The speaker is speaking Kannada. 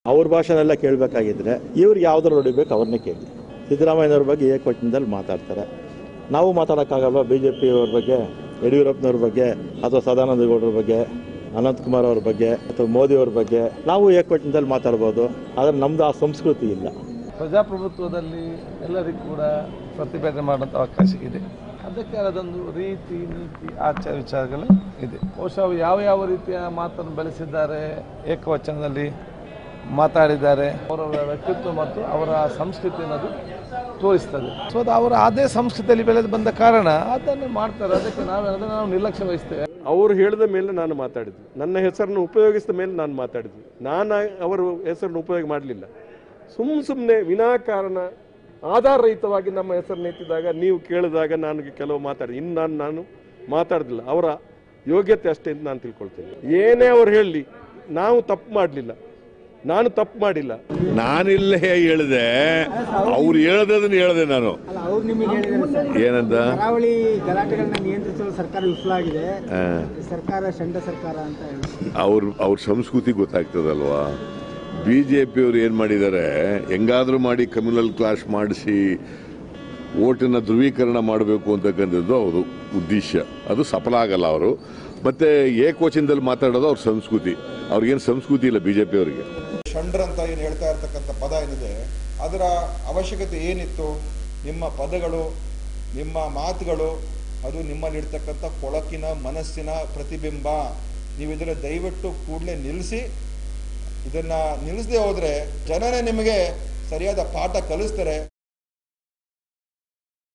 ಅವ್ರ ಭಾಷೆನೆಲ್ಲ ಕೇಳಬೇಕಾಗಿದ್ರೆ ಇವ್ರು ಯಾವ್ದಾರು ಹೊಡಿಬೇಕು ಅವ್ರನ್ನೇ ಕೇಳಿ. ಸಿದ್ದರಾಮಯ್ಯನವ್ರ ಬಗ್ಗೆ ಏಕವಚನದಲ್ಲಿ ಮಾತಾಡ್ತಾರೆ. ನಾವು ಮಾತಾಡೋಕ್ಕಾಗಲ್ವ BJP ಅವ್ರ ಬಗ್ಗೆ, ಯಡಿಯೂರಪ್ಪನವ್ರ ಬಗ್ಗೆ, ಅಥವಾ ಸದಾನಂದ ಗೌಡರ ಬಗ್ಗೆ, ಅನಂತಕುಮಾರ್ ಅವ್ರ ಬಗ್ಗೆ, ಅಥವಾ ಮೋದಿ ಅವ್ರ ಬಗ್ಗೆ ನಾವು ಏಕವಚನದಲ್ಲಿ ಮಾತಾಡ್ಬೋದು. ಆದರೆ ನಮ್ದು ಆ ಸಂಸ್ಕೃತಿ ಇಲ್ಲ. ಪ್ರಜಾಪ್ರಭುತ್ವದಲ್ಲಿ ಎಲ್ಲರಿಗೂ ಕೂಡ ಪ್ರತಿಭಟನೆ ಮಾಡುವಂಥ ಅವಕಾಶ ಇದೆ. ಅದಕ್ಕೆ ಅದೊಂದು ರೀತಿ ನೀತಿ ಆಚಾರ ವಿಚಾರಗಳು ಇದೆ. ಬಹುಶಃ ಯಾವ ರೀತಿಯ ಮಾತನ್ನು ಬೆಳೆಸಿದ್ದಾರೆ, ಏಕವಚನದಲ್ಲಿ ಮಾತಾಡಿದ್ದಾರೆ, ಅವರ ವ್ಯಕ್ತಿತ್ವ ಮತ್ತು ಅವರ ಸಂಸ್ಕೃತಿ ಅನ್ನೋದು ತೋರಿಸ್ತದೆ. ಸೊ ಅದು ಅವರ ಅದೇ ಸಂಸ್ಕೃತಿಯಲ್ಲಿ ಬೆಳೆದು ಬಂದ ಕಾರಣ ಅದನ್ನು ಮಾಡ್ತಾರೆ. ಅದಕ್ಕೆ ನಾವು ನಿರ್ಲಕ್ಷ್ಯ ವಹಿಸ್ತೇವೆ. ಅವರು ಹೇಳಿದ ಮೇಲೆ ನಾನು ಮಾತಾಡಿದ್ವಿ, ನನ್ನ ಹೆಸರನ್ನು ಉಪಯೋಗಿಸಿದ ಮೇಲೆ ನಾನು ಮಾತಾಡಿದ್ವಿ. ನಾನು ಅವರ ಹೆಸರನ್ನು ಉಪಯೋಗ ಮಾಡಲಿಲ್ಲ. ಸುಮ್ಮನೆ ವಿನಾಕಾರಣ ಆಧಾರರಹಿತವಾಗಿ ನಮ್ಮ ಹೆಸರನ್ನು ಎತ್ತಿದಾಗ ನೀವು ಕೇಳಿದಾಗ ನನಗೆ ಕೆಲವು ಮಾತಾಡಿದೆ. ಇನ್ನು ನಾನು ಮಾತಾಡೋದಿಲ್ಲ. ಅವರ ಯೋಗ್ಯತೆ ಅಷ್ಟೇ ಅಂತ ನಾನು ತಿಳ್ಕೊಳ್ತೇನೆ. ಏನೇ ಅವ್ರು ಹೇಳಲಿ, ನಾವು ತಪ್ಪು ಮಾಡಲಿಲ್ಲ, ನಾನು ತಪ್ಪು ಮಾಡಿಲ್ಲ. ನಾನಿಲ್ಲೇ ಹೇಳಿದೆ, ಅವ್ರು ಹೇಳ್ದದನ್ನು ಹೇಳಿದೆ ನಾನು. ಏನಂತ ಕರಾವಳಿ ಗಲಾಟೆಗಳನ್ನ ನಿಯಂತ್ರಿಸಲು ಸರ್ಕಾರ ವಿಫಲ ಆಗಿದೆ, ಸರ್ಕಾರ ಷಂಡ ಸರ್ಕಾರ ಅಂತ ಹೇಳಿ ಅವ್ರ ಸಂಸ್ಕೃತಿ ಗೊತ್ತಾಗ್ತದಲ್ವಾ. BJP-ಯವರು ಏನು ಮಾಡಿದ್ದಾರೆ, ಹೆಂಗಾದರೂ ಮಾಡಿ ಕಮ್ಯುನಲ್ ಕ್ಲಾಶ್ ಮಾಡಿಸಿ ಓಟನ್ನು ಧ್ರುವೀಕರಣ ಮಾಡಬೇಕು ಅಂತಕ್ಕಂಥದ್ದು ಅವರು ಉದ್ದೇಶ. ಅದು ಸಫಲ ಆಗಲ್ಲ. ಅವರು ಮತ್ತೆ ಏಕವಚನದಲ್ಲಿ ಮಾತಾಡೋದು ಅವ್ರ ಸಂಸ್ಕೃತಿ. ಅವ್ರಿಗೇನು ಸಂಸ್ಕೃತಿ ಇಲ್ಲ BJP-ಅವರಿಗೆ. ಷಂಡ್ರ ಅಂತ ಏನು ಹೇಳ್ತಾ ಇರ್ತಕ್ಕಂಥ ಪದ ಏನಿದೆ, ಅದರ ಅವಶ್ಯಕತೆ ಏನಿತ್ತು? ನಿಮ್ಮ ಪದಗಳು, ನಿಮ್ಮ ಮಾತುಗಳು, ಅದು ನಿಮ್ಮಲ್ಲಿರ್ತಕ್ಕಂಥ ಕೊಳಕಿನ ಮನಸ್ಸಿನ ಪ್ರತಿಬಿಂಬ. ನೀವು ಇದನ್ನು ದಯವಿಟ್ಟು ಕೂಡಲೇ ನಿಲ್ಲಿಸಿ. ಇದನ್ನು ನಿಲ್ಲಿಸದೆ ಹೋದರೆ ಜನನೇ ನಿಮಗೆ ಸರಿಯಾದ ಪಾಠ ಕಲಿಸ್ತಾರೆ.